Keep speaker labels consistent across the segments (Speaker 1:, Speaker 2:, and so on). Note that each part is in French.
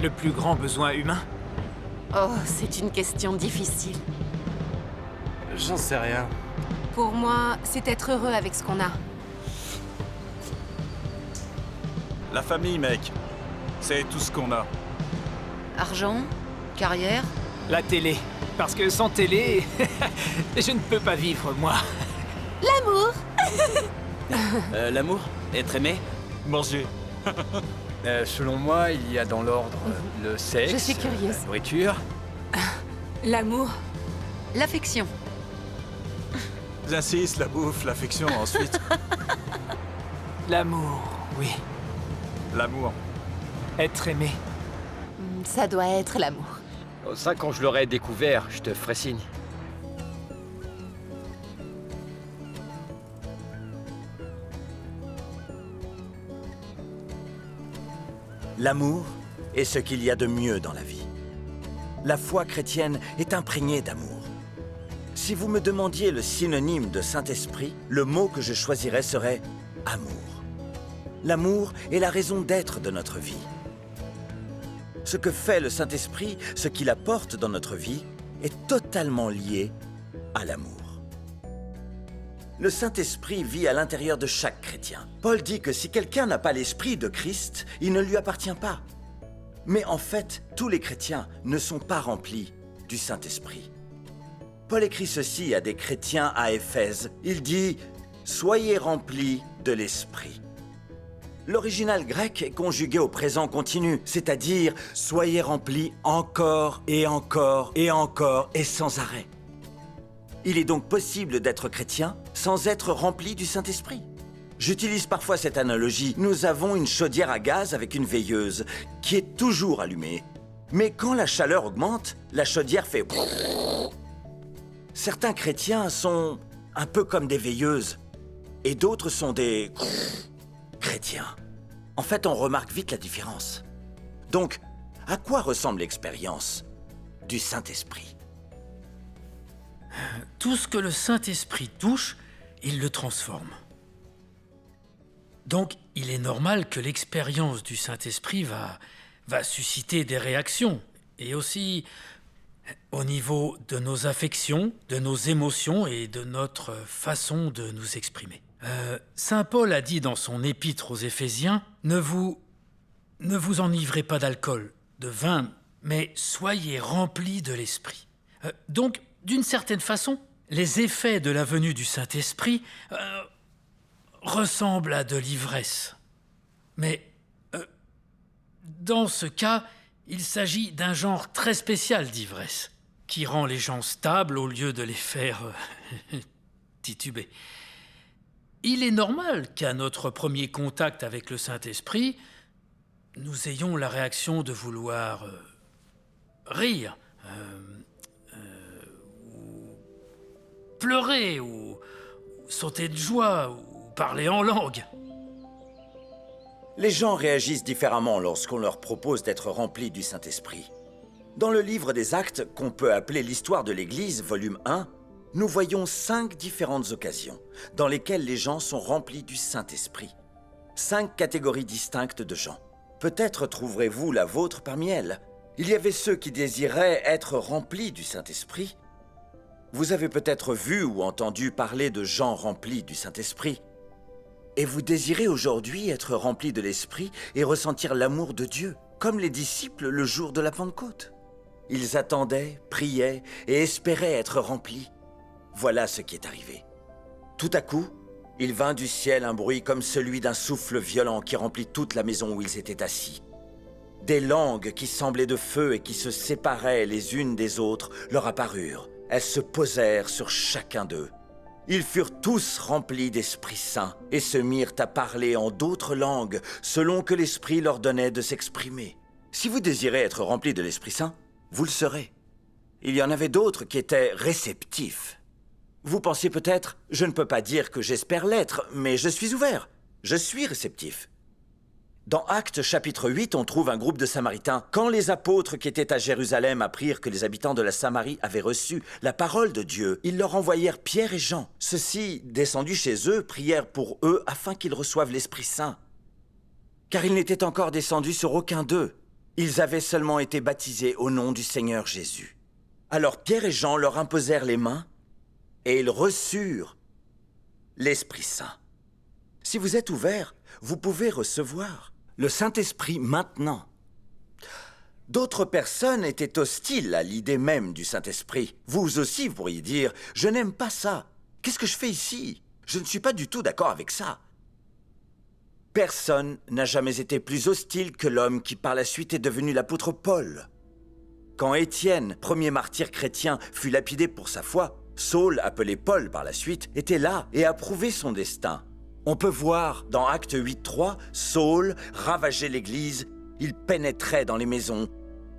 Speaker 1: le plus grand besoin humain?
Speaker 2: Oh, c'est une question difficile.
Speaker 3: J'en sais rien.
Speaker 2: Pour moi, c'est être heureux avec ce qu'on a.
Speaker 4: La famille, mec. C'est tout ce qu'on a.
Speaker 5: Argent? Carrière?
Speaker 1: La télé. Parce que sans télé, je ne peux pas vivre, moi.
Speaker 2: L'amour!
Speaker 6: L'amour? Être aimé?
Speaker 4: Manger.
Speaker 7: Selon moi, il y a dans l'ordre le sexe,
Speaker 2: Je suis curieuse.
Speaker 7: la nourriture.
Speaker 2: L'amour.
Speaker 5: L'affection.
Speaker 4: J'insiste, la bouffe, l'affection, ensuite
Speaker 1: L'amour, oui.
Speaker 4: l'amour.
Speaker 1: Être aimé.
Speaker 2: Ça doit être l'amour.
Speaker 7: Ça, quand je l'aurai découvert, je te ferai signe.
Speaker 8: L'amour est ce qu'il y a de mieux dans la vie. La foi chrétienne est imprégnée d'amour. Si vous me demandiez le synonyme de Saint-Esprit, le mot que je choisirais serait amour. L'amour est la raison d'être de notre vie. Ce que fait le Saint-Esprit, ce qu'il apporte dans notre vie, est totalement lié à l'amour. Le Saint-Esprit vit à l'intérieur de chaque chrétien. Paul dit que si quelqu'un n'a pas l'Esprit de Christ, il ne lui appartient pas. Mais en fait, tous les chrétiens ne sont pas remplis du Saint-Esprit. Paul écrit ceci à des chrétiens à Éphèse. Il dit « Soyez remplis de l'Esprit ». L'original grec est conjugué au présent continu, c'est-à-dire « Soyez remplis encore et encore et encore et sans arrêt ». Il est donc possible d'être chrétien sans être rempli du Saint-Esprit. J'utilise parfois cette analogie. Nous avons une chaudière à gaz avec une veilleuse qui est toujours allumée. Mais quand la chaleur augmente, la chaudière fait... Certains chrétiens sont un peu comme des veilleuses et d'autres sont des chrétiens. En fait, on remarque vite la différence. Donc, à quoi ressemble l'expérience du Saint-Esprit ?
Speaker 9: Tout ce que le Saint-Esprit touche, il le transforme. Donc, il est normal que l'expérience du Saint-Esprit va susciter des réactions, et aussi au niveau de nos affections, de nos émotions et de notre façon de nous exprimer. Saint Paul a dit dans son épître aux Éphésiens, ne vous enivrez pas d'alcool, de vin, mais soyez remplis de l'Esprit. Donc, d'une certaine façon, les effets de la venue du Saint-Esprit ressemblent à de l'ivresse. Mais dans ce cas, il s'agit d'un genre très spécial d'ivresse, qui rend les gens stables au lieu de les faire tituber. Il est normal qu'à notre premier contact avec le Saint-Esprit, nous ayons la réaction de vouloir rire, ou pleurer, ou sauter de joie, ou parler en langue.
Speaker 8: Les gens réagissent différemment lorsqu'on leur propose d'être remplis du Saint-Esprit. Dans le livre des Actes, qu'on peut appeler l'histoire de l'Église, volume 1, nous voyons 5 différentes occasions dans lesquelles les gens sont remplis du Saint-Esprit. 5 catégories distinctes de gens. Peut-être trouverez-vous la vôtre parmi elles. Il y avait ceux qui désiraient être remplis du Saint-Esprit. Vous avez peut-être vu ou entendu parler de gens remplis du Saint-Esprit. Et vous désirez aujourd'hui être remplis de l'Esprit et ressentir l'amour de Dieu, comme les disciples le jour de la Pentecôte. Ils attendaient, priaient et espéraient être remplis. Voilà ce qui est arrivé. Tout à coup, il vint du ciel un bruit comme celui d'un souffle violent qui remplit toute la maison où ils étaient assis. Des langues qui semblaient de feu et qui se séparaient les unes des autres leur apparurent. Elles se posèrent sur chacun d'eux. Ils furent tous remplis d'Esprit Saint et se mirent à parler en d'autres langues selon que l'Esprit leur donnait de s'exprimer. Si vous désirez être remplis de l'Esprit Saint, vous le serez. Il y en avait d'autres qui étaient réceptifs. Vous pensez peut-être, je ne peux pas dire que j'espère l'être, mais je suis ouvert. Je suis réceptif. Dans Actes chapitre 8, on trouve un groupe de Samaritains. Quand les apôtres qui étaient à Jérusalem apprirent que les habitants de la Samarie avaient reçu la parole de Dieu, ils leur envoyèrent Pierre et Jean. Ceux-ci, descendus chez eux, prièrent pour eux afin qu'ils reçoivent l'Esprit Saint. Car il n'était encore descendu sur aucun d'eux. Ils avaient seulement été baptisés au nom du Seigneur Jésus. Alors Pierre et Jean leur imposèrent les mains et ils reçurent l'Esprit Saint. Si vous êtes ouverts, vous pouvez recevoir le Saint-Esprit maintenant. D'autres personnes étaient hostiles à l'idée même du Saint-Esprit. Vous aussi, vous pourriez dire « Je n'aime pas ça. Qu'est-ce que je fais ici? Je ne suis pas du tout d'accord avec ça. » Personne n'a jamais été plus hostile que l'homme qui par la suite est devenu l'apôtre Paul. Quand Étienne, premier martyr chrétien, fut lapidé pour sa foi, Saul, appelé Paul par la suite, était là et approuvait son destin. On peut voir dans Actes 8.3, Saul ravageait l'église, il pénétrait dans les maisons,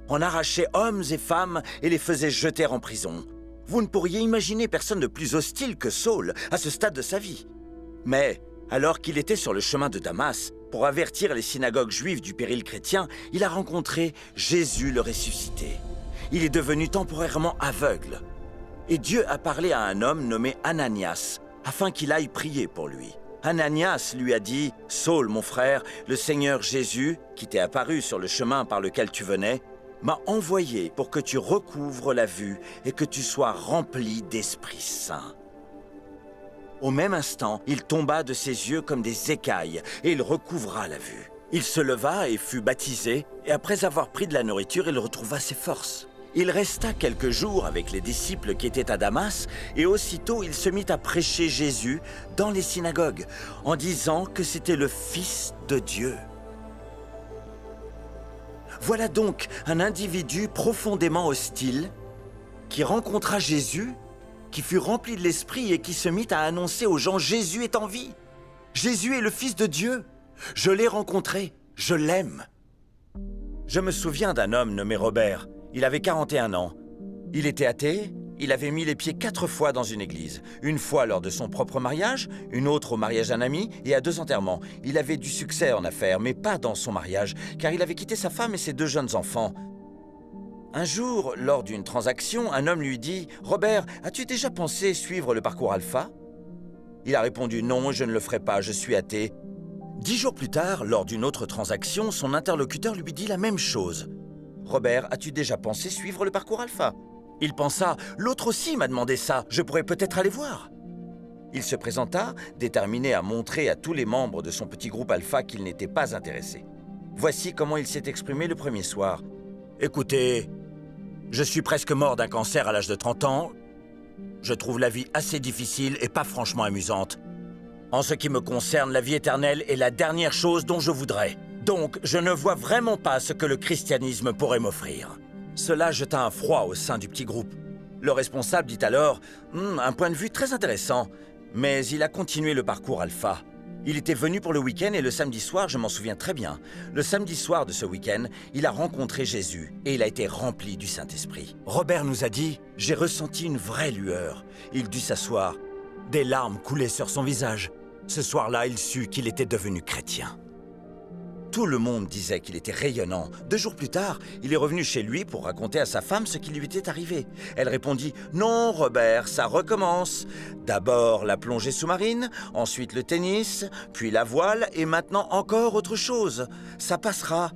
Speaker 8: en arrachait hommes et femmes et les faisait jeter en prison. Vous ne pourriez imaginer personne de plus hostile que Saul à ce stade de sa vie. Mais, alors qu'il était sur le chemin de Damas, pour avertir les synagogues juives du péril chrétien, il a rencontré Jésus le ressuscité. Il est devenu temporairement aveugle. Et Dieu a parlé à un homme nommé Ananias, afin qu'il aille prier pour lui. Ananias lui a dit « Saul, mon frère, le Seigneur Jésus, qui t'est apparu sur le chemin par lequel tu venais, m'a envoyé pour que tu recouvres la vue et que tu sois rempli d'Esprit Saint. » Au même instant, il tomba de ses yeux comme des écailles et il recouvra la vue. Il se leva et fut baptisé, et après avoir pris de la nourriture, il retrouva ses forces. Il resta quelques jours avec les disciples qui étaient à Damas, et aussitôt il se mit à prêcher Jésus dans les synagogues, en disant que c'était le Fils de Dieu. Voilà donc un individu profondément hostile qui rencontra Jésus, qui fut rempli de l'Esprit et qui se mit à annoncer aux gens « Jésus est en vie. Jésus est le Fils de Dieu. Je l'ai rencontré. Je l'aime. » Je me souviens d'un homme nommé Robert. Il avait 41 ans. Il était athée. Il avait mis les pieds 4 fois dans une église. Une fois lors de son propre mariage, une autre au mariage d'un ami et à 2 enterrements. Il avait du succès en affaires, mais pas dans son mariage, car il avait quitté sa femme et ses 2 jeunes enfants. Un jour, lors d'une transaction, un homme lui dit « Robert, as-tu déjà pensé suivre le parcours alpha ?» Il a répondu « Non, je ne le ferai pas, je suis athée. » 10 jours plus tard, lors d'une autre transaction, son interlocuteur lui dit la même chose. « Robert, as-tu déjà pensé suivre le parcours alpha ?» Il pensa « L'autre aussi m'a demandé ça, je pourrais peut-être aller voir. » Il se présenta, déterminé à montrer à tous les membres de son petit groupe alpha qu'il n'était pas intéressé. Voici comment il s'est exprimé le premier soir. « Écoutez, je suis presque mort d'un cancer à l'âge de 30 ans. Je trouve la vie assez difficile et pas franchement amusante. En ce qui me concerne, la vie éternelle est la dernière chose dont je voudrais. Donc, je ne vois vraiment pas ce que le christianisme pourrait m'offrir. » Cela jeta un froid au sein du petit groupe. Le responsable dit alors « Un point de vue très intéressant. » Mais il a continué le parcours alpha. Il était venu pour le week-end et le samedi soir, je m'en souviens très bien. Le samedi soir de ce week-end, il a rencontré Jésus et il a été rempli du Saint-Esprit. Robert nous a dit « J'ai ressenti une vraie lueur. » Il dut s'asseoir. Des larmes coulaient sur son visage. Ce soir-là, il sut qu'il était devenu chrétien. Tout le monde disait qu'il était rayonnant. 2 jours plus tard, il est revenu chez lui pour raconter à sa femme ce qui lui était arrivé. Elle répondit « Non, Robert, ça recommence. D'abord la plongée sous-marine, ensuite le tennis, puis la voile et maintenant encore autre chose. Ça passera. »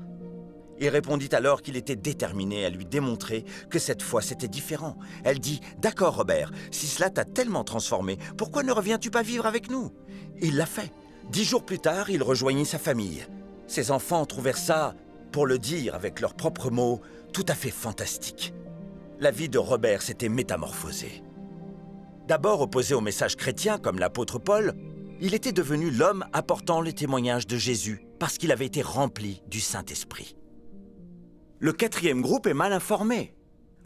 Speaker 8: Il répondit alors qu'il était déterminé à lui démontrer que cette fois c'était différent. Elle dit « D'accord, Robert, si cela t'a tellement transformé, pourquoi ne reviens-tu pas vivre avec nous ?» Il l'a fait. 10 jours plus tard, il rejoignit sa famille. Ses enfants trouvèrent ça, pour le dire avec leurs propres mots, tout à fait fantastique. La vie de Robert s'était métamorphosée. D'abord opposé au message chrétien comme l'apôtre Paul, il était devenu l'homme apportant le témoignage de Jésus parce qu'il avait été rempli du Saint-Esprit. Le 4e groupe est mal informé.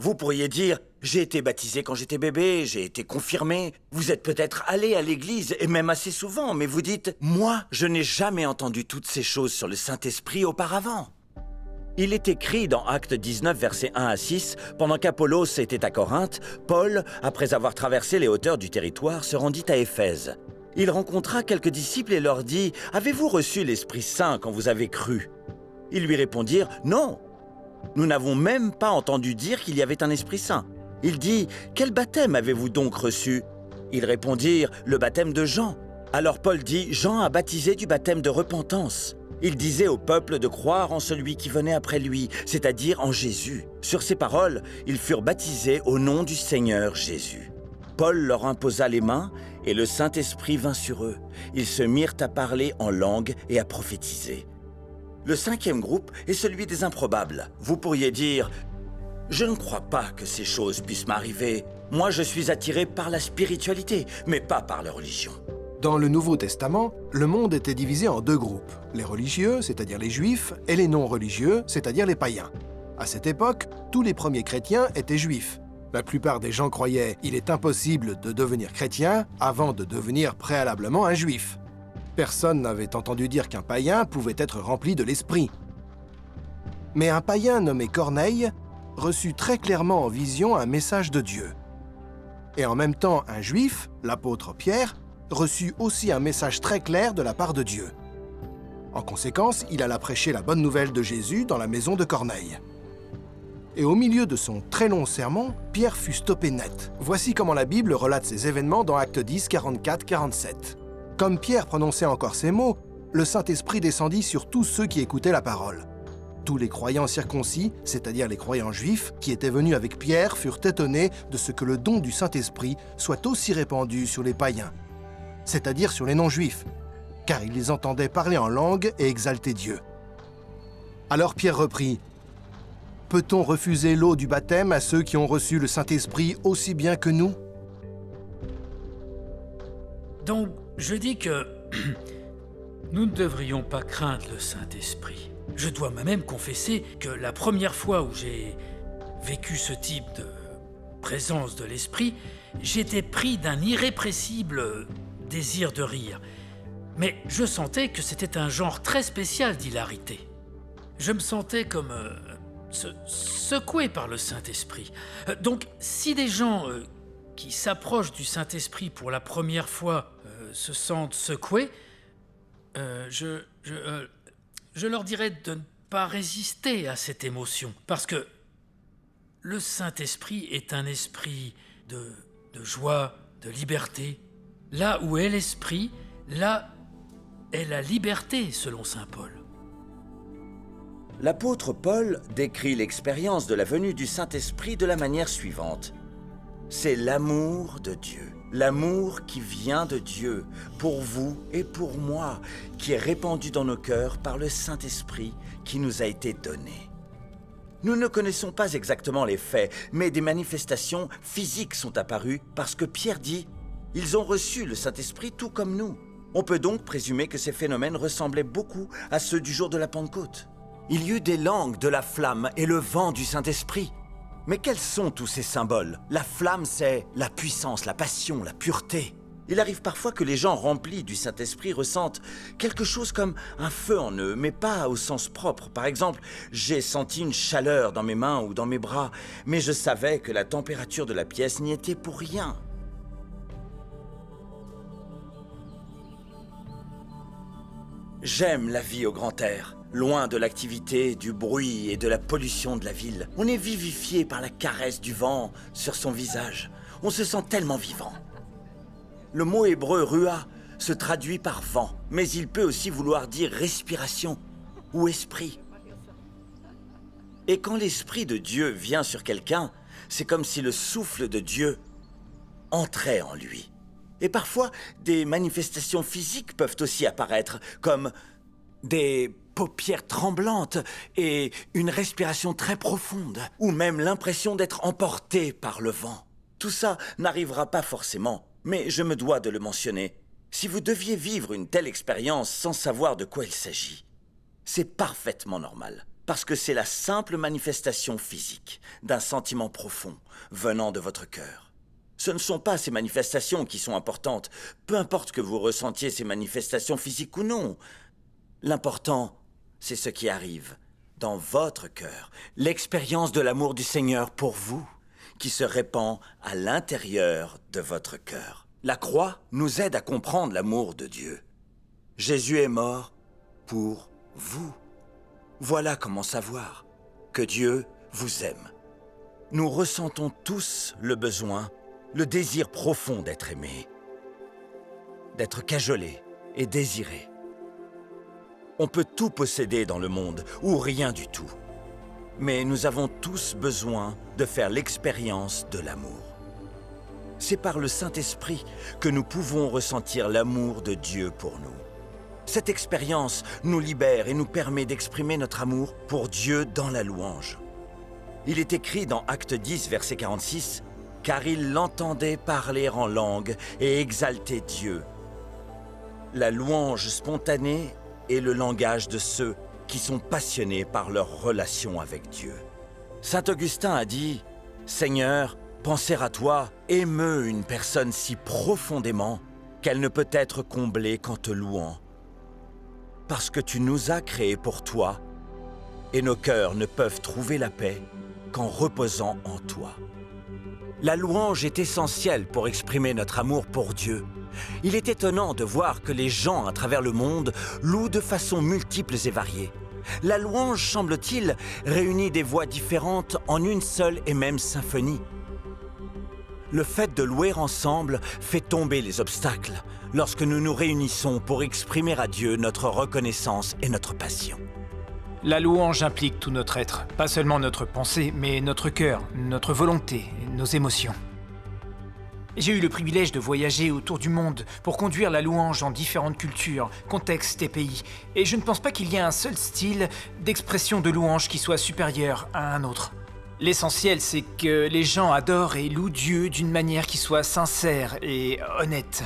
Speaker 8: Vous pourriez dire « J'ai été baptisé quand j'étais bébé, j'ai été confirmé. » Vous êtes peut-être allé à l'église, et même assez souvent, mais vous dites « Moi, je n'ai jamais entendu toutes ces choses sur le Saint-Esprit auparavant. » Il est écrit dans Actes 19, versets 1 à 6, pendant qu'Apollos était à Corinthe, Paul, après avoir traversé les hauteurs du territoire, se rendit à Éphèse. Il rencontra quelques disciples et leur dit « Avez-vous reçu l'Esprit Saint quand vous avez cru ?» Ils lui répondirent « Non. Nous n'avons même pas entendu dire qu'il y avait un Esprit Saint. » Il dit « Quel baptême avez-vous donc reçu ?» Ils répondirent « Le baptême de Jean. » Alors Paul dit « Jean a baptisé du baptême de repentance. Il disait au peuple de croire en celui qui venait après lui, c'est-à-dire en Jésus. Sur ces paroles, ils furent baptisés au nom du Seigneur Jésus. Paul leur imposa les mains et le Saint-Esprit vint sur eux. Ils se mirent à parler en langue et à prophétiser. Le 5e groupe est celui des improbables. Vous pourriez dire « Je ne crois pas que ces choses puissent m'arriver. Moi, je suis attiré par la spiritualité, mais pas par la religion. »
Speaker 6: Dans le Nouveau Testament, le monde était divisé en 2 groupes, les religieux, c'est-à-dire les juifs, et les non-religieux, c'est-à-dire les païens. À cette époque, tous les premiers chrétiens étaient juifs. La plupart des gens croyaient qu'il est impossible de devenir chrétien avant de devenir préalablement un juif. Personne n'avait entendu dire qu'un païen pouvait être rempli de l'esprit. Mais un païen nommé Corneille reçut très clairement en vision un message de Dieu. Et en même temps, un juif, l'apôtre Pierre, reçut aussi un message très clair de la part de Dieu. En conséquence, il alla prêcher la bonne nouvelle de Jésus dans la maison de Corneille. Et au milieu de son très long sermon, Pierre fut stoppé net. Voici comment la Bible relate ces événements dans Actes 10, 44-47. Comme Pierre prononçait encore ces mots, le Saint-Esprit descendit sur tous ceux qui écoutaient la parole. Tous les croyants circoncis, c'est-à-dire les croyants juifs, qui étaient venus avec Pierre, furent étonnés de ce que le don du Saint-Esprit soit aussi répandu sur les païens, c'est-à-dire sur les non-juifs, car ils les entendaient parler en langue et exalter Dieu. Alors Pierre reprit, « Peut-on refuser l'eau du baptême à ceux qui ont reçu le Saint-Esprit aussi bien que nous ?»
Speaker 9: Donc, je dis que nous ne devrions pas craindre le Saint-Esprit. Je dois moi-même confesser que la première fois où j'ai vécu ce type de présence de l'Esprit, j'étais pris d'un irrépressible désir de rire. Mais je sentais que c'était un genre très spécial d'hilarité. Je me sentais comme secoué par le Saint-Esprit. Donc, si des gens qui s'approchent du Saint-Esprit pour la première fois se sentent secoués, je leur dirais de ne pas résister à cette émotion, parce que le Saint-Esprit est un esprit de joie, de liberté. Là où est l'esprit, là est la liberté, selon saint Paul.
Speaker 8: L'apôtre Paul décrit l'expérience de la venue du Saint-Esprit de la manière suivante. C'est l'amour de Dieu, l'amour qui vient de Dieu, pour vous et pour moi, qui est répandu dans nos cœurs par le Saint-Esprit qui nous a été donné. Nous ne connaissons pas exactement les faits, mais des manifestations physiques sont apparues parce que Pierre dit « Ils ont reçu le Saint-Esprit tout comme nous ». On peut donc présumer que ces phénomènes ressemblaient beaucoup à ceux du jour de la Pentecôte. Il y eut des langues, de la flamme et le vent du Saint-Esprit. Mais quels sont tous ces symboles? La flamme, c'est la puissance, la passion, la pureté. Il arrive parfois que les gens remplis du Saint-Esprit ressentent quelque chose comme un feu en eux, mais pas au sens propre. Par exemple, j'ai senti une chaleur dans mes mains ou dans mes bras, mais je savais que la température de la pièce n'y était pour rien. J'aime la vie au grand air. Loin de l'activité, du bruit et de la pollution de la ville, on est vivifié par la caresse du vent sur son visage. On se sent tellement vivant. Le mot hébreu « ruah » se traduit par vent, mais il peut aussi vouloir dire respiration ou esprit. Et quand l'esprit de Dieu vient sur quelqu'un, c'est comme si le souffle de Dieu entrait en lui. Et parfois, des manifestations physiques peuvent aussi apparaître, comme des paupières tremblantes et une respiration très profonde, ou même l'impression d'être emporté par le vent. Tout ça n'arrivera pas forcément, mais je me dois de le mentionner. Si vous deviez vivre une telle expérience sans savoir de quoi il s'agit, c'est parfaitement normal, parce que c'est la simple manifestation physique d'un sentiment profond venant de votre cœur. Ce ne sont pas ces manifestations qui sont importantes, peu importe que vous ressentiez ces manifestations physiques ou non. L'important, c'est ce qui arrive dans votre cœur, l'expérience de l'amour du Seigneur pour vous, qui se répand à l'intérieur de votre cœur. La croix nous aide à comprendre l'amour de Dieu. Jésus est mort pour vous. Voilà comment savoir que Dieu vous aime. Nous ressentons tous le besoin, le désir profond d'être aimé, d'être cajolé et désiré. On peut tout posséder dans le monde, ou rien du tout. Mais nous avons tous besoin de faire l'expérience de l'amour. C'est par le Saint-Esprit que nous pouvons ressentir l'amour de Dieu pour nous. Cette expérience nous libère et nous permet d'exprimer notre amour pour Dieu dans la louange. Il est écrit dans Acte 10, verset 46, « Car il l'entendait parler en langue et exalter Dieu. » La louange spontanée est le langage de ceux qui sont passionnés par leur relation avec Dieu. Saint Augustin a dit, « Seigneur, penser à toi émeut une personne si profondément qu'elle ne peut être comblée qu'en te louant. Parce que tu nous as créés pour toi, et nos cœurs ne peuvent trouver la paix qu'en reposant en toi. » La louange est essentielle pour exprimer notre amour pour Dieu. Il est étonnant de voir que les gens à travers le monde louent de façons multiples et variées. La louange, semble-t-il, réunit des voix différentes en une seule et même symphonie. Le fait de louer ensemble fait tomber les obstacles lorsque nous nous réunissons pour exprimer à Dieu notre reconnaissance et notre passion.
Speaker 1: La louange implique tout notre être, pas seulement notre pensée, mais notre cœur, notre volonté, nos émotions. J'ai eu le privilège de voyager autour du monde pour conduire la louange dans différentes cultures, contextes et pays, et je ne pense pas qu'il y ait un seul style d'expression de louange qui soit supérieur à un autre. L'essentiel, c'est que les gens adorent et louent Dieu d'une manière qui soit sincère et honnête.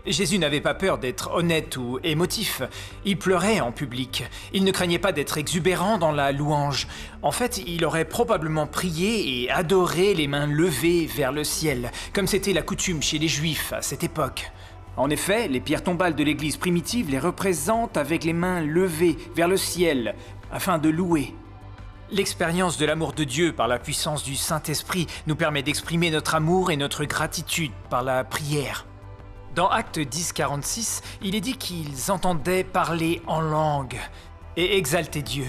Speaker 1: Jésus n'avait pas peur d'être honnête ou émotif. Il pleurait en public. Il ne craignait pas d'être exubérant dans la louange. En fait, il aurait probablement prié et adoré les mains levées vers le ciel, comme c'était la coutume chez les Juifs à cette époque. En effet, les pierres tombales de l'Église primitive les représentent avec les mains levées vers le ciel, afin de louer. L'expérience de l'amour de Dieu par la puissance du Saint-Esprit nous permet d'exprimer notre amour et notre gratitude par la prière. Dans Acte 10, 46, il est dit qu'ils entendaient parler en langue et exalter Dieu.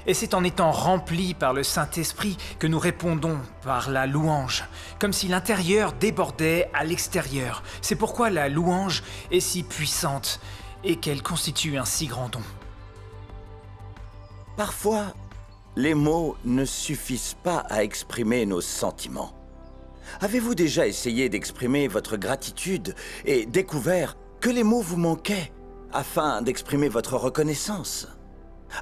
Speaker 1: Et c'est en étant remplis par le Saint-Esprit que nous répondons par la louange, comme si l'intérieur débordait à l'extérieur. C'est pourquoi la louange est si puissante et qu'elle constitue un si grand don.
Speaker 8: Parfois, les mots ne suffisent pas à exprimer nos sentiments. Avez-vous déjà essayé d'exprimer votre gratitude et découvert que les mots vous manquaient afin d'exprimer votre reconnaissance?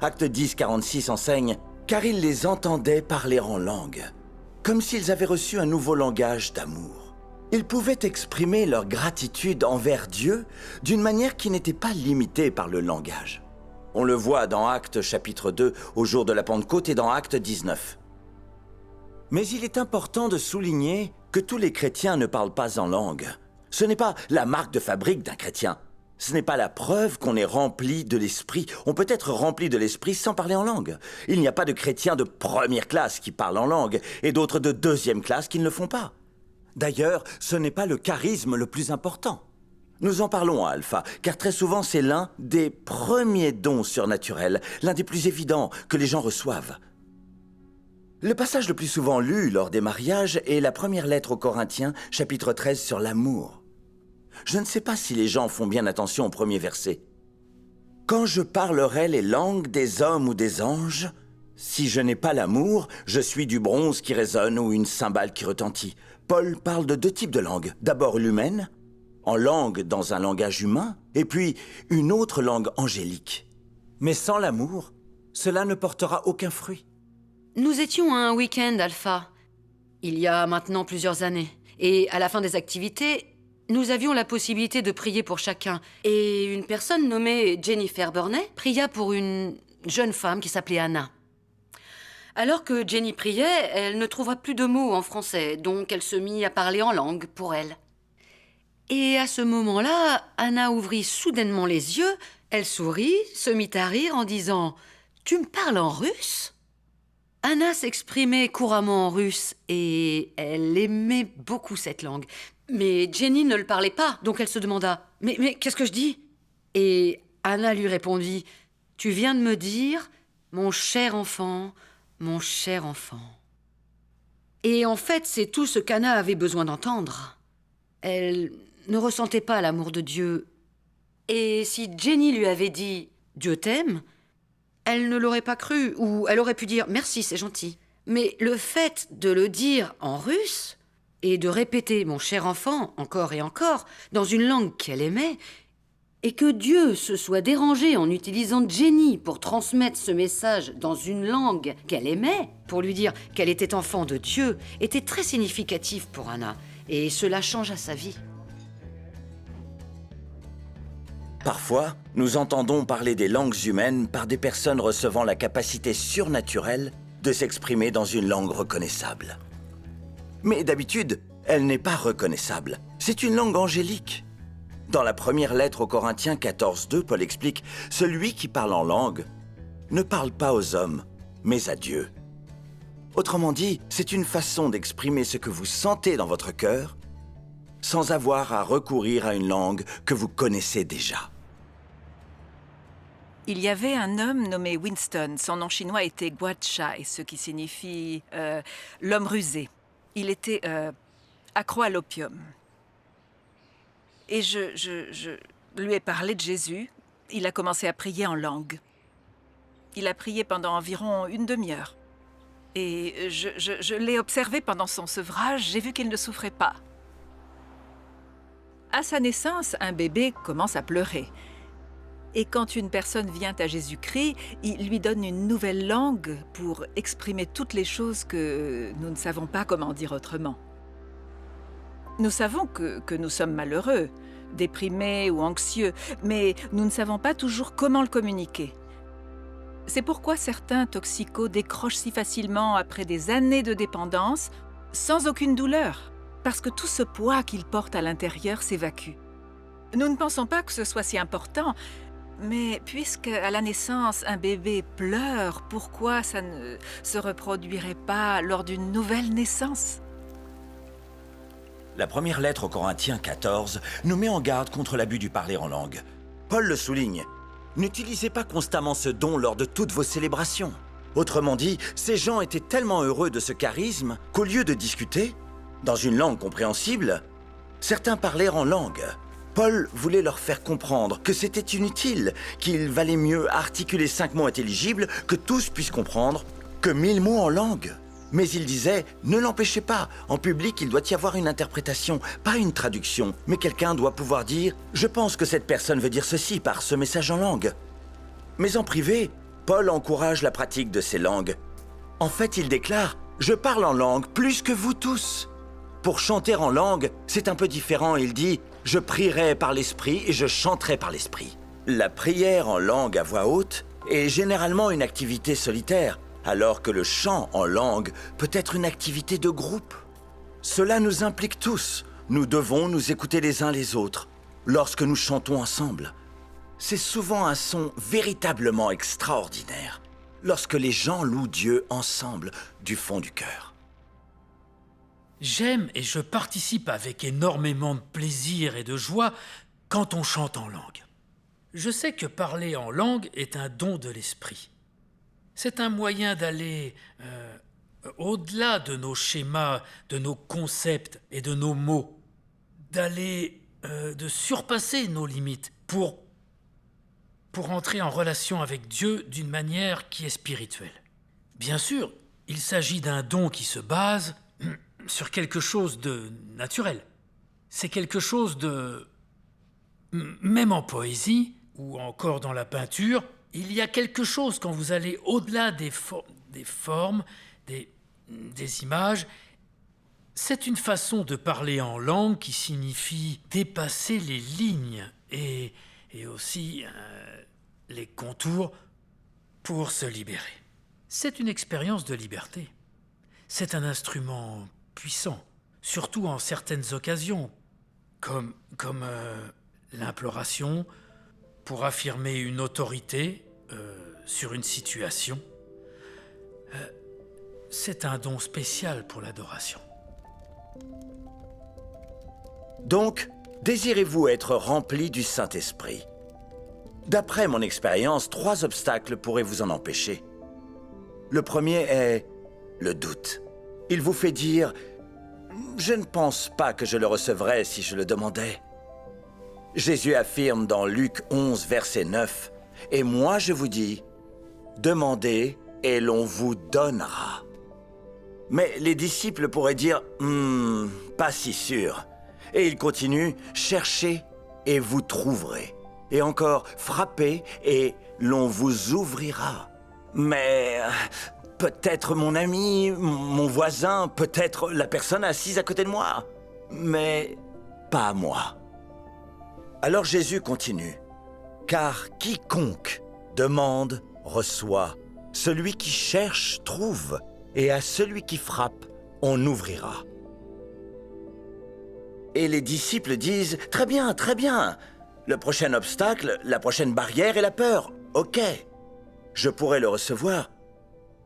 Speaker 8: Acte 10, 46 enseigne « Car ils les entendaient parler en langue, comme s'ils avaient reçu un nouveau langage d'amour. » Ils pouvaient exprimer leur gratitude envers Dieu d'une manière qui n'était pas limitée par le langage. On le voit dans Actes chapitre 2 au jour de la Pentecôte et dans Acte 19. Mais il est important de souligner que tous les chrétiens ne parlent pas en langue. Ce n'est pas la marque de fabrique d'un chrétien. Ce n'est pas la preuve qu'on est rempli de l'esprit. On peut être rempli de l'esprit sans parler en langue. Il n'y a pas de chrétiens de première classe qui parlent en langue et d'autres de deuxième classe qui ne le font pas. D'ailleurs, ce n'est pas le charisme le plus important. Nous en parlons à Alpha, car très souvent c'est l'un des premiers dons surnaturels, l'un des plus évidents que les gens reçoivent. Le passage le plus souvent lu lors des mariages est la première lettre aux Corinthiens, chapitre 13, sur l'amour. Je ne sais pas si les gens font bien attention au premier verset. « Quand je parlerai les langues des hommes ou des anges, si je n'ai pas l'amour, je suis du bronze qui résonne ou une cymbale qui retentit. » Paul parle de deux types de langues. D'abord l'humaine, en langue dans un langage humain, et puis une autre langue angélique. Mais sans l'amour, cela ne portera aucun fruit.
Speaker 5: Nous étions un week-end, Alpha, il y a maintenant plusieurs années. Et à la fin des activités, nous avions la possibilité de prier pour chacun. Et une personne nommée Jennifer Burney pria pour une jeune femme qui s'appelait Anna. Alors que Jenny priait, elle ne trouva plus de mots en français, donc elle se mit à parler en langue pour elle. Et à ce moment-là, Anna ouvrit soudainement les yeux, elle sourit, se mit à rire en disant « Tu me parles en russe ?» Anna s'exprimait couramment en russe et elle aimait beaucoup cette langue. Mais Jenny ne le parlait pas, donc elle se demanda « Mais qu'est-ce que je dis ?» Et Anna lui répondit « Tu viens de me dire « Mon cher enfant, mon cher enfant. » Et en fait, c'est tout ce qu'Anna avait besoin d'entendre. Elle ne ressentait pas l'amour de Dieu. Et si Jenny lui avait dit « Dieu t'aime », elle ne l'aurait pas cru, ou elle aurait pu dire « Merci, c'est gentil ». Mais le fait de le dire en russe et de répéter « Mon cher enfant » encore et encore, dans une langue qu'elle aimait, et que Dieu se soit dérangé en utilisant Jenny pour transmettre ce message dans une langue qu'elle aimait, pour lui dire qu'elle était enfant de Dieu, était très significatif pour Anna, et cela changea sa vie.
Speaker 8: Parfois, nous entendons parler des langues humaines par des personnes recevant la capacité surnaturelle de s'exprimer dans une langue reconnaissable. Mais d'habitude, elle n'est pas reconnaissable. C'est une langue angélique. Dans la première lettre aux Corinthiens 14:2, Paul explique « Celui qui parle en langue ne parle pas aux hommes, mais à Dieu. » Autrement dit, c'est une façon d'exprimer ce que vous sentez dans votre cœur sans avoir à recourir à une langue que vous connaissez déjà.
Speaker 10: Il y avait un homme nommé Winston. Son nom chinois était Guachai, ce qui signifie l'homme rusé. Il était accro à l'opium. Et je lui ai parlé de Jésus. Il a commencé à prier en langue. Il a prié pendant environ une demi-heure. Et je l'ai observé pendant son sevrage. J'ai vu qu'il ne souffrait pas. À sa naissance, un bébé commence à pleurer. Et quand une personne vient à Jésus-Christ, il lui donne une nouvelle langue pour exprimer toutes les choses que nous ne savons pas comment dire autrement. Nous savons que nous sommes malheureux, déprimés ou anxieux, mais nous ne savons pas toujours comment le communiquer. C'est pourquoi certains toxicos décrochent si facilement après des années de dépendance, sans aucune douleur, parce que tout ce poids qu'ils portent à l'intérieur s'évacue. Nous ne pensons pas que ce soit si important, mais puisque à la naissance, un bébé pleure, pourquoi ça ne se reproduirait pas lors d'une nouvelle naissance?
Speaker 8: La première lettre aux Corinthiens 14 nous met en garde contre l'abus du parler en langue. Paul le souligne. N'utilisez pas constamment ce don lors de toutes vos célébrations. Autrement dit, ces gens étaient tellement heureux de ce charisme qu'au lieu de discuter, dans une langue compréhensible, certains parlèrent en langue. Paul voulait leur faire comprendre que c'était inutile, qu'il valait mieux articuler 5 mots intelligibles que tous puissent comprendre que 1000 mots en langue. Mais il disait, ne l'empêchez pas, en public il doit y avoir une interprétation, pas une traduction, mais quelqu'un doit pouvoir dire « Je pense que cette personne veut dire ceci par ce message en langue ». Mais en privé, Paul encourage la pratique de ces langues. En fait, il déclare « Je parle en langue plus que vous tous ». Pour chanter en langue, c'est un peu différent, il dit « Je prierai par l'esprit et je chanterai par l'esprit ». La prière en langue à voix haute est généralement une activité solitaire, alors que le chant en langue peut être une activité de groupe. Cela nous implique tous. Nous devons nous écouter les uns les autres lorsque nous chantons ensemble. C'est souvent un son véritablement extraordinaire lorsque les gens louent Dieu ensemble du fond du cœur.
Speaker 9: J'aime et je participe avec énormément de plaisir et de joie quand on chante en langue. Je sais que parler en langue est un don de l'esprit. C'est un moyen d'aller au-delà de nos schémas, de nos concepts et de nos mots, de surpasser nos limites pour entrer en relation avec Dieu d'une manière qui est spirituelle. Bien sûr, il s'agit d'un don qui se base sur quelque chose de naturel. C'est quelque chose de... Même en poésie, ou encore dans la peinture, il y a quelque chose quand vous allez au-delà des formes, des images. C'est une façon de parler en langue qui signifie dépasser les lignes et aussi les contours pour se libérer. C'est une expérience de liberté. C'est un instrument puissant, surtout en certaines occasions, comme l'imploration, pour affirmer une autorité sur une situation. C'est un don spécial pour l'adoration.
Speaker 8: Donc, désirez-vous être rempli du Saint-Esprit? D'après mon expérience, 3 obstacles pourraient vous en empêcher. Le premier est le doute. Il vous fait dire « Je ne pense pas que je le recevrais si je le demandais ». Jésus affirme dans Luc 11, verset 9, Et moi, je vous dis, demandez et l'on vous donnera. Mais les disciples pourraient dire, pas si sûr. Et il continue, cherchez et vous trouverez. Et encore, frappez et l'on vous ouvrira. Mais peut-être mon ami, mon voisin, peut-être la personne assise à côté de moi. Mais pas moi. Alors Jésus continue. Car quiconque demande, reçoit. Celui qui cherche, trouve. Et à celui qui frappe, on ouvrira. Et les disciples disent, très bien, très bien. Le prochain obstacle, la prochaine barrière est la peur. Ok, je pourrais le recevoir.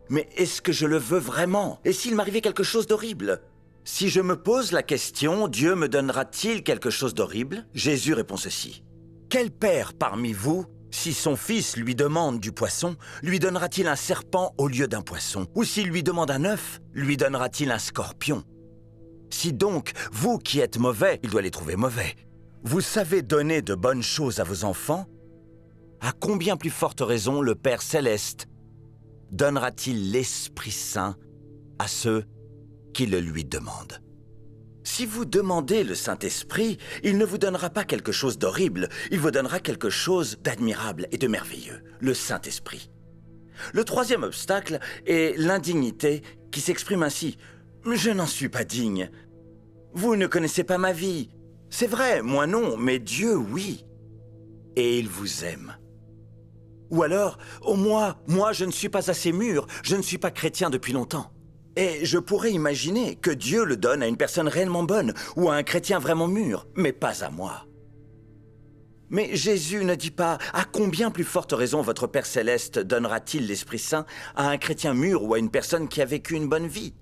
Speaker 8: Mais est-ce que je le veux vraiment? Et s'il m'arrivait quelque chose d'horrible? Si je me pose la question, Dieu me donnera-t-il quelque chose d'horrible? Jésus répond ceci. Quel père parmi vous, si son fils lui demande du poisson, lui donnera-t-il un serpent au lieu d'un poisson? Ou s'il lui demande un œuf, lui donnera-t-il un scorpion? Si donc, vous qui êtes mauvais, il doit les trouver mauvais, vous savez donner de bonnes choses à vos enfants, à combien plus forte raison le Père Céleste donnera-t-il l'Esprit Saint à ceux qui le lui demandent? Si vous demandez le Saint-Esprit, il ne vous donnera pas quelque chose d'horrible, il vous donnera quelque chose d'admirable et de merveilleux, le Saint-Esprit. Le troisième obstacle est l'indignité qui s'exprime ainsi. Je n'en suis pas digne. Vous ne connaissez pas ma vie. C'est vrai, moi non, mais Dieu, oui. Et il vous aime. Ou alors, moi, je ne suis pas assez mûr, je ne suis pas chrétien depuis longtemps. Et je pourrais imaginer que Dieu le donne à une personne réellement bonne ou à un chrétien vraiment mûr, mais pas à moi. Mais Jésus ne dit pas « À combien plus forte raison votre Père Céleste donnera-t-il l'Esprit Saint à un chrétien mûr ou à une personne qui a vécu une bonne vie ?»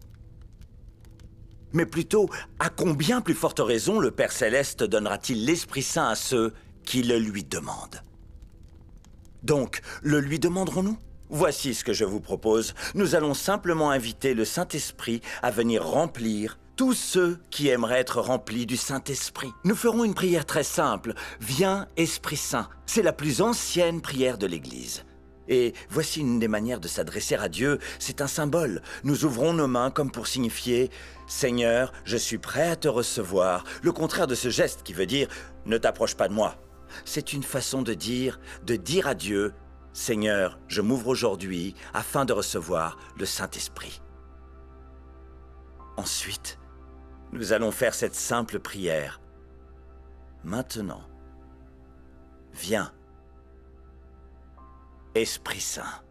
Speaker 8: Mais plutôt « À combien plus forte raison le Père Céleste donnera-t-il l'Esprit Saint à ceux qui le lui demandent ?» Donc, le lui demanderons-nous? Voici ce que je vous propose. Nous allons simplement inviter le Saint-Esprit à venir remplir tous ceux qui aimeraient être remplis du Saint-Esprit. Nous ferons une prière très simple. Viens, Esprit Saint. C'est la plus ancienne prière de l'Église. Et voici une des manières de s'adresser à Dieu. C'est un symbole. Nous ouvrons nos mains comme pour signifier « Seigneur, je suis prêt à te recevoir ». Le contraire de ce geste qui veut dire « Ne t'approche pas de moi ». C'est une façon de dire à Dieu « Seigneur, je m'ouvre aujourd'hui afin de recevoir le Saint-Esprit. » Ensuite, nous allons faire cette simple prière. Maintenant, viens, Esprit Saint.